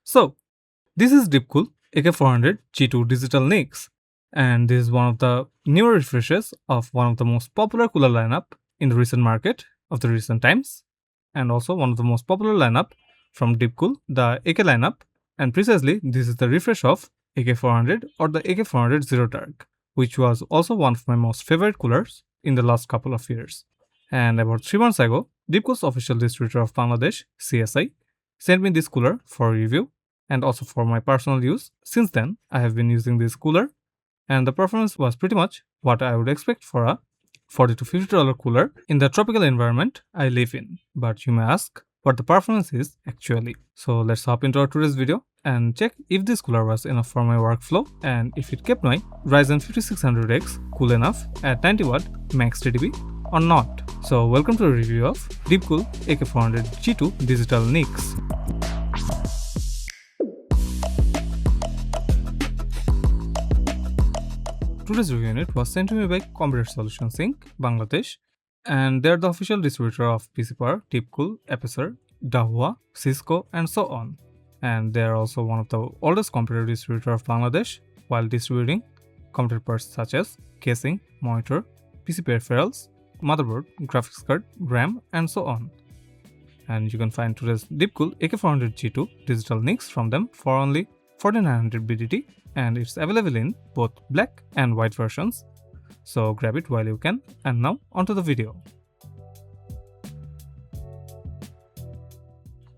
So, this is Deepcool AK400 G2 Digital NYX, and this is one of the newer refreshes of one of the most popular cooler lineup in the recent market of the recent times, and also one of the most popular lineup from Deepcool, the AK lineup, and precisely this is the refresh of AK400 or the AK400 Zero Dark, which was also one of my most favorite coolers in the last couple of years. And about 3 months ago, Deepcool's official distributor of Bangladesh, CSI, sent me this cooler for review and also for my personal use. Since then, I have been using this cooler, and the performance was pretty much what I would expect for a $40 to $50 cooler in the tropical environment I live in. But you may ask what the performance is actually. So let's hop into our today's video and check if this cooler was enough for my workflow and if it kept my Ryzen 5600X cool enough at 90W max TDP or not. So welcome to a review of Deepcool AK400 G2 Digital NYX. Today's review unit was sent to me by Computer Solutions Inc., Bangladesh, and they're the official distributor of PC Power, Deepcool, Apacer, Dahua, Cisco, and so on. And they're also one of the oldest computer distributor of Bangladesh, while distributing computer parts such as casing, monitor, PC peripherals, motherboard, graphics card, RAM, and so on. And you can find today's Deepcool AK400 G2 Digital NYX from them for only 4900 BDT, and it's available in both black and white versions. So grab it while you can, and now onto the video.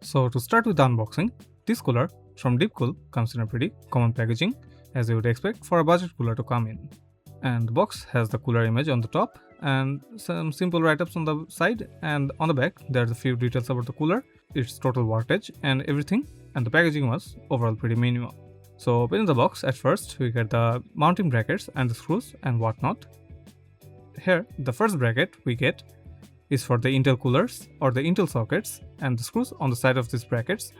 So to start with the unboxing, this cooler from Deepcool comes in a pretty common packaging as you would expect for a budget cooler to come in. And the box has the cooler image on the top and some simple write-ups on the side, and on the back there's a few details about the cooler, its total wattage and everything, and the packaging was overall pretty minimal. So opening the box, at first we get the mounting brackets and the screws and whatnot. Here the first bracket we get is for the Intel coolers or the Intel sockets, and the screws on the side of these brackets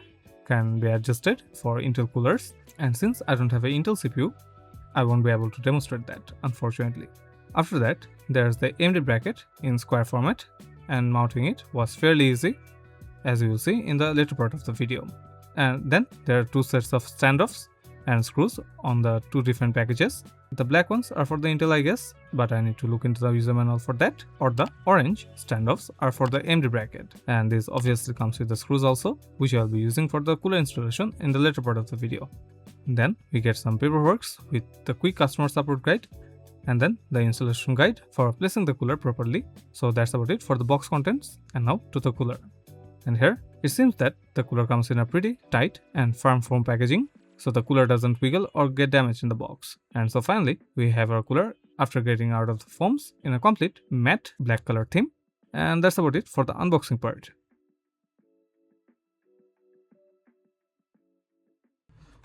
can be adjusted for Intel coolers, and since I don't have an Intel CPU, I won't be able to demonstrate that, unfortunately. After that, there's the AMD bracket in square format, and mounting it was fairly easy, as you will see in the later part of the video. And then there are two sets of standoffs and screws on the two different packages. The black ones are for the Intel, I guess, but I need to look into the user manual for that. Or the orange standoffs are for the AMD bracket, and this obviously comes with the screws also, which I'll be using for the cooler installation in the later part of the video. Then we get some paperwork with the quick customer support guide, and then the installation guide for placing the cooler properly. So that's about it for the box contents, and now to the cooler. And here it seems that the cooler comes in a pretty tight and firm foam packaging, so the cooler doesn't wiggle or get damaged in the box. And so finally we have our cooler after getting out of the foams in a complete matte black color theme. And that's about it for the unboxing part.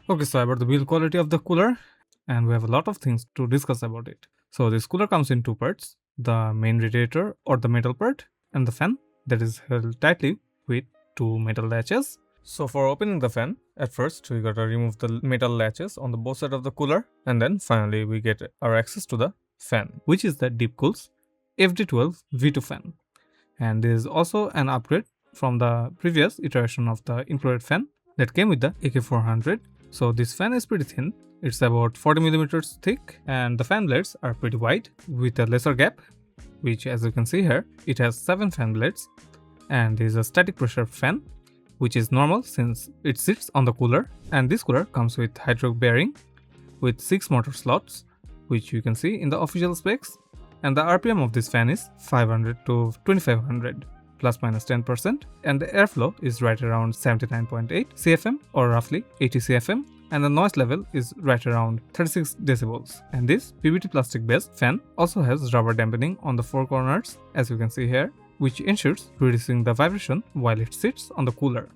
Okay, so about the build quality of the cooler, and we have a lot of things to discuss about it. So this cooler comes in two parts, the main radiator or the metal part, and the fan that is held tightly with two metal latches. So for opening the fan, at first we gotta remove the metal latches on the both sides of the cooler, and then finally we get our access to the fan, which is the Deepcool's FD12 V2 fan. And this is also an upgrade from the previous iteration of the included fan that came with the AK400. So this fan is pretty thin, it's about 40mm thick, and the fan blades are pretty wide with a lesser gap, which as you can see here, it has 7 fan blades, and this is a static pressure fan, which is normal since it sits on the cooler. And this cooler comes with hydraulic bearing with 6 motor slots, which you can see in the official specs, and the RPM of this fan is 500 to 2500 plus minus 10%, and the airflow is right around 79.8 CFM or roughly 80 CFM, and the noise level is right around 36 decibels. And this PBT plastic based fan also has rubber dampening on the 4 corners, as you can see here, which ensures reducing the vibration while it sits on the cooler.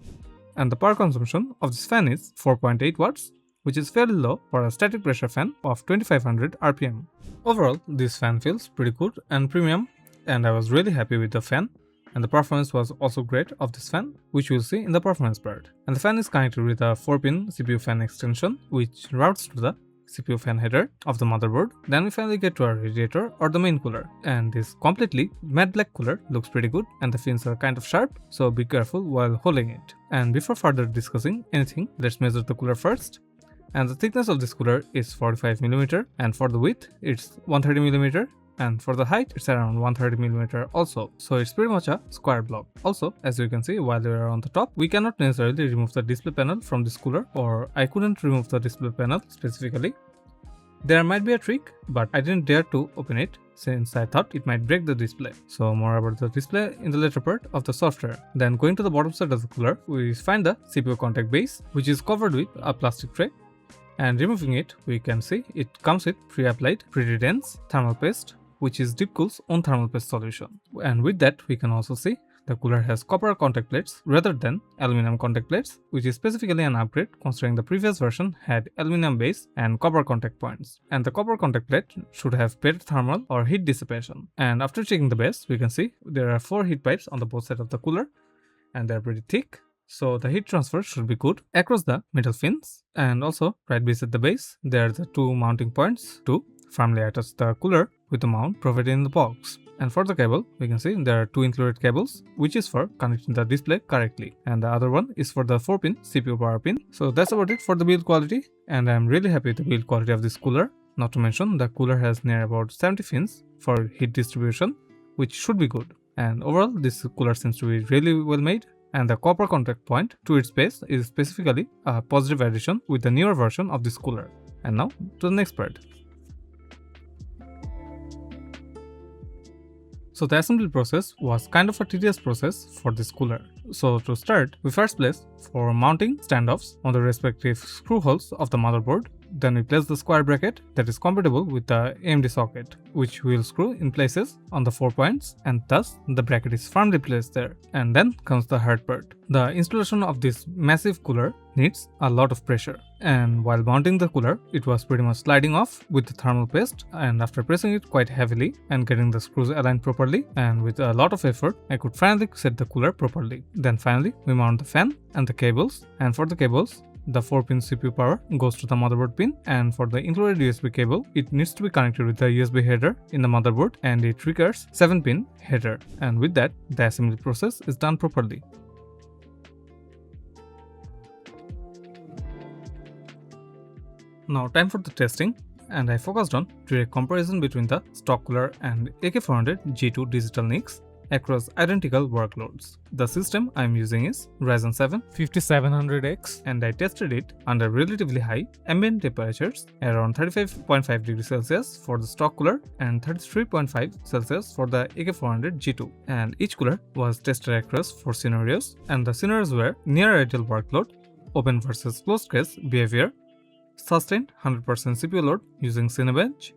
And the power consumption of this fan is 4.8 watts, which is fairly low for a static pressure fan of 2500 RPM. Overall, this fan feels pretty good and premium, and I was really happy with the fan, and the performance was also great of this fan, which we'll see in the performance part. And the fan is connected with a 4-pin CPU fan extension, which routes to the CPU fan header of the motherboard. Then we finally get to our radiator or the main cooler. And this completely matte black cooler looks pretty good and the fins are kind of sharp, so be careful while holding it. And before further discussing anything, let's measure the cooler first. And the thickness of this cooler is 45mm, and for the width it's 130mm, and for the height it's around 130mm also, so it's pretty much a square block. Also, as you can see, while we are on the top, we cannot necessarily remove the display panel from this cooler, or I couldn't remove the display panel specifically. There might be a trick, but I didn't dare to open it since I thought it might break the display. So more about the display in the later part of the software. Then going to the bottom side of the cooler, we find the CPU contact base, which is covered with a plastic tray. And removing it, we can see it comes with pre-applied, pretty dense thermal paste, which is Deepcool's own thermal paste solution. And with that, we can also see the cooler has copper contact plates rather than aluminum contact plates, which is specifically an upgrade considering the previous version had aluminum base and copper contact points. And the copper contact plate should have better thermal or heat dissipation. And after checking the base, we can see there are 4 heat pipes on the both sides of the cooler, and they are pretty thick. So the heat transfer should be good across the metal fins. And also right beside the base, there are the 2 mounting points to firmly attach the cooler with the mount provided in the box. And for the cable, we can see there are 2 included cables, which is for connecting the display correctly, and the other one is for the 4-pin CPU power pin. So that's about it for the build quality, and I'm really happy with the build quality of this cooler. Not to mention, the cooler has near about 70 fins for heat distribution, which should be good. And overall, this cooler seems to be really well made. And the copper contact point to its base is specifically a positive addition with the newer version of this cooler. And now to the next part. So the assembly process was kind of a tedious process for this cooler. So to start, we first place 4 mounting standoffs on the respective screw holes of the motherboard. Then we place the square bracket that is compatible with the AMD socket, which we will screw in places on the 4 points, and thus the bracket is firmly placed there. And then comes the hard part. The installation of this massive cooler needs a lot of pressure, and while mounting the cooler, it was pretty much sliding off with the thermal paste, and after pressing it quite heavily and getting the screws aligned properly, and with a lot of effort, I could finally set the cooler properly. Then finally, we mount the fan and the cables, and for the cables, the 4-pin CPU power goes to the motherboard pin, and for the included USB cable, it needs to be connected with the USB header in the motherboard, and it requires 7-pin header, and with that, the assembly process is done properly. Now time for the testing, and I focused on direct comparison between the stock cooler and AK400 G2 Digital NYX across identical workloads. The system I am using is Ryzen 7 5700X, and I tested it under relatively high ambient temperatures around 35.5 degrees Celsius for the stock cooler and 33.5 Celsius for the AK400 G2. And each cooler was tested across 4 scenarios, and the scenarios were near ideal workload, open versus closed case behavior, sustained 100% CPU load using Cinebench,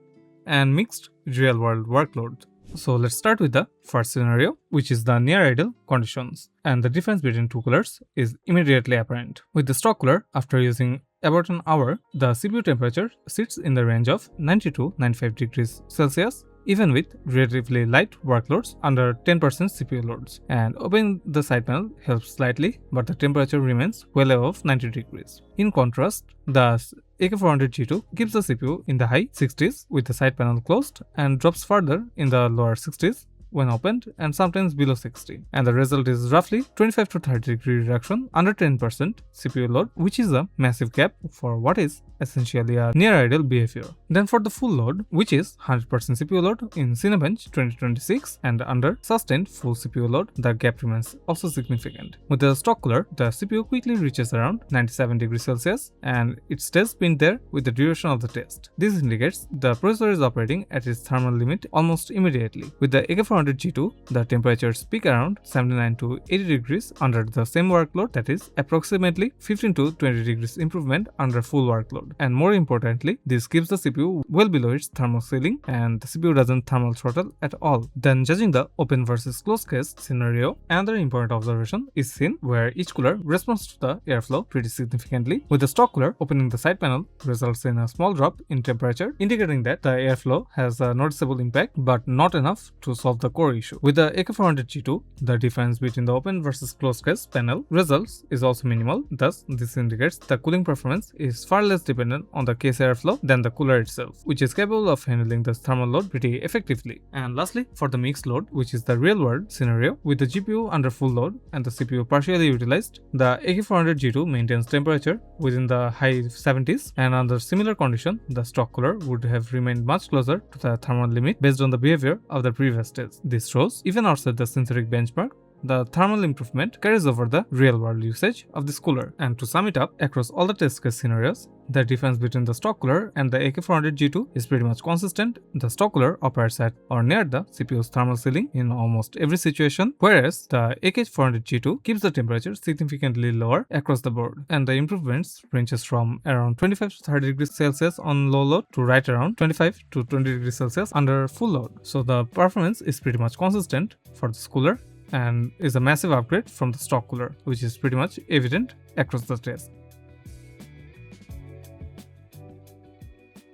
and mixed real-world workload. So let's start with the first scenario, which is the near ideal conditions, and the difference between 2 coolers is immediately apparent. With the stock cooler, after using about an hour, the CPU temperature sits in the range of 90 to 95 degrees Celsius, even with relatively light workloads under 10% CPU loads. And opening the side panel helps slightly, but the temperature remains well above 90 degrees. In contrast, the AK400 G2 keeps the CPU in the high 60s with the side panel closed and drops further in the lower 60s when opened, and sometimes below 60, and the result is roughly 25 to 30 degree reduction under 10% CPU load, which is a massive gap for what is essentially a near ideal behavior. Then for the full load, which is 100% CPU load in Cinebench 2026 and under sustained full CPU load, the gap remains also significant. With the stock cooler, the CPU quickly reaches around 97 degrees Celsius and it stays pinned there with the duration of the test. This indicates the processor is operating at its thermal limit almost immediately. With the AK400 G2, the temperatures peak around 79 to 80 degrees under the same workload, that is approximately 15 to 20 degrees improvement under full workload. And more importantly, this keeps the CPU well below its thermal ceiling and the CPU doesn't thermal throttle at all. Then judging the open versus closed case scenario, another important observation is seen where each cooler responds to the airflow pretty significantly. With the stock cooler, opening the side panel results in a small drop in temperature, indicating that the airflow has a noticeable impact but not enough to solve the core issue. With the AK400 G2, the difference between the open versus closed case panel results is also minimal. Thus, this indicates the cooling performance is far less dependent on the case airflow than the cooler itself, which is capable of handling the thermal load pretty effectively. And lastly, for the mixed load, which is the real-world scenario, with the GPU under full load and the CPU partially utilized, the AK400 G2 maintains temperature within the high 70s, and under similar condition, the stock cooler would have remained much closer to the thermal limit based on the behavior of the previous stage. This shows, even outside the synthetic benchmark, the thermal improvement carries over the real-world usage of this cooler. And to sum it up, across all the test case scenarios, the difference between the stock cooler and the AK400 G2 is pretty much consistent. The stock cooler operates at or near the CPU's thermal ceiling in almost every situation, whereas the AK400 G2 keeps the temperature significantly lower across the board. And the improvements ranges from around 25 to 30 degrees Celsius on low load to right around 25 to 20 degrees Celsius under full load. So the performance is pretty much consistent for this cooler and is a massive upgrade from the stock cooler, which is pretty much evident across the test.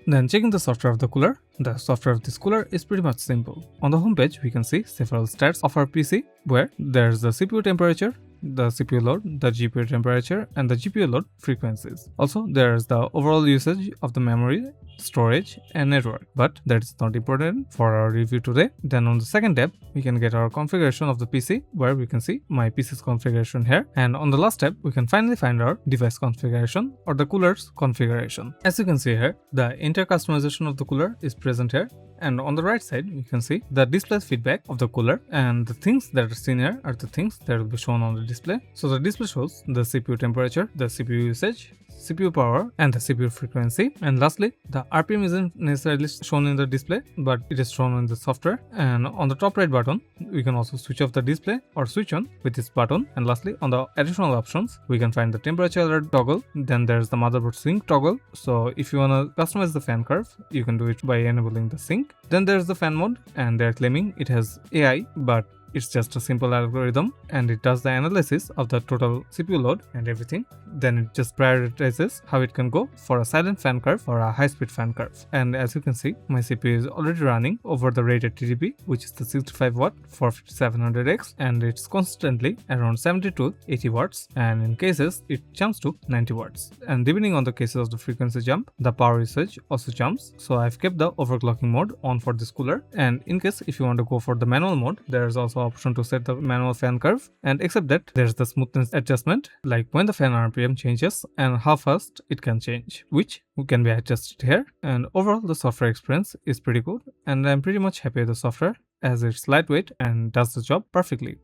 Then checking the software of the cooler. The software of this cooler is pretty much simple. On the homepage, we can see several stats of our PC, where there's the CPU temperature, the CPU load, the GPU temperature, and the GPU load frequencies. Also, there's the overall usage of the memory, storage, and network. But that's not important for our review today. Then on the second tab, we can get our configuration of the PC, where we can see my PC's configuration here. And on the last tab, we can finally find our device configuration or the cooler's configuration. As you can see here, the entire customization of the cooler is present here. And on the right side, you can see the display feedback of the cooler, and the things that are seen here are the things that will be shown on the display. So the display shows the CPU temperature, the CPU usage, CPU power, and the CPU frequency. And lastly, the RPM isn't necessarily shown in the display, but it is shown in the software. And on the top right button, we can also switch off the display or switch on with this button. And lastly, on the additional options, we can find the temperature alert toggle. Then there's the motherboard sync toggle. So if you want to customize the fan curve, you can do it by enabling the sync. Then there's the fan mode, and they're claiming it has AI, but it's just a simple algorithm, and it does the analysis of the total CPU load and everything. Then it just prioritizes how it can go for a silent fan curve or a high-speed fan curve. And as you can see, my CPU is already running over the rated TDP, which is the 65 watt for 5700X, and it's constantly around 70 to 80 watts, and in cases it jumps to 90 watts. And depending on the cases of the frequency jump, the power usage also jumps. So I've kept the overclocking mode on for this cooler, and in case if you want to go for the manual mode, there's also option to set the manual fan curve, and except that there's the smoothness adjustment, like when the fan RPM changes and how fast it can change, which can be adjusted here. And overall the software experience is pretty good, and I'm pretty much happy with the software as it's lightweight and does the job perfectly.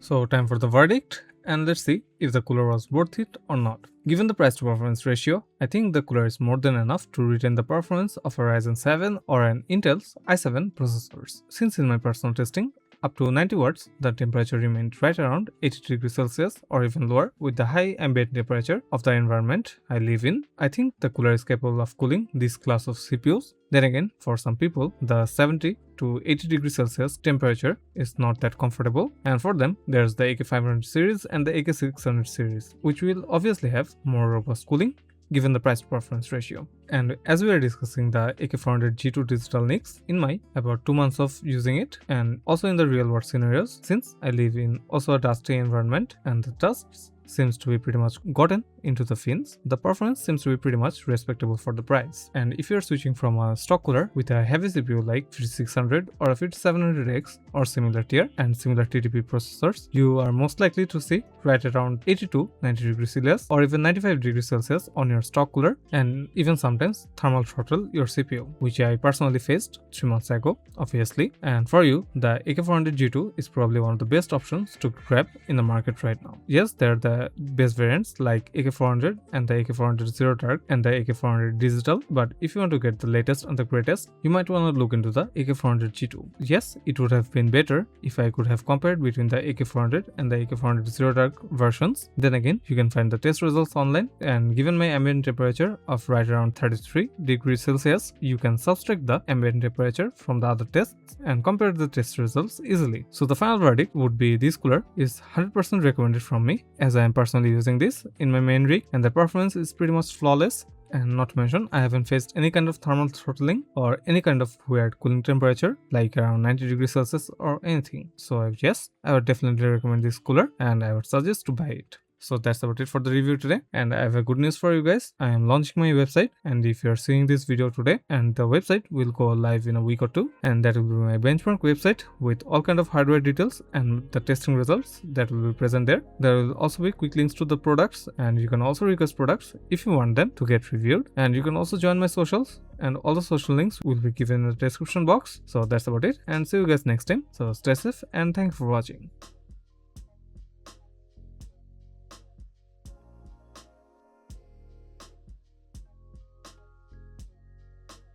So time for the verdict, and let's see if the cooler was worth it or not. Given the price to performance ratio, I think the cooler is more than enough to retain the performance of a Ryzen 7 or an Intel's i7 processors. Since in my personal testing, up to 90 watts, the temperature remained right around 80 degrees Celsius or even lower with the high ambient temperature of the environment I live in. I think the cooler is capable of cooling this class of CPUs. Then again, for some people, the 70 to 80 degrees Celsius temperature is not that comfortable, and for them, there's the AK500 series and the AK600 series, which will obviously have more robust cooling given the price to performance ratio. And as we are discussing the AK400 G2 Digital NYX in my about 2 months of using it, and also in the real world scenarios, since I live in also a dusty environment and the dust seems to be pretty much gotten into the fins, the performance seems to be pretty much respectable for the price. And if you're switching from a stock cooler with a heavy CPU like 5600 or a 5700X or similar tier and similar TDP processors, you are most likely to see right around 80 to 90 degrees Celsius or even 95 degrees Celsius on your stock cooler, and even sometimes thermal throttle your CPU, which I personally faced 3 months ago, obviously. And for you, the AK400 G2 is probably one of the best options to grab in the market right now. Yes, there are the best variants like AK400 and the AK400 Zero Dark and the AK400 Digital, but if you want to get the latest and the greatest, you might want to look into the AK400 G2. Yes, it would have been better if I could have compared between the AK400 and the AK400 Zero Dark versions. Then again, you can find the test results online, and given my ambient temperature of right around 33 degrees Celsius, you can subtract the ambient temperature from the other tests and compare the test results easily. So the final verdict would be this cooler is 100% recommended from me, as I am personally using this in my main rig and the performance is pretty much flawless. And not to mention, I haven't faced any kind of thermal throttling or any kind of weird cooling temperature like around 90 degrees Celsius or anything. So yes, I would definitely recommend this cooler and I would suggest to buy it. So that's about it for the review today, and I have a good news for you guys. I am launching my website, and if you are seeing this video today, and the website will go live in a week or two, and that will be my benchmark website with all kind of hardware details and the testing results that will be present there. There will also be quick links to the products, and you can also request products if you want them to get reviewed, and you can also join my socials, and all the social links will be given in the description box. So that's about it, and see you guys next time. So stay safe and thank you for watching.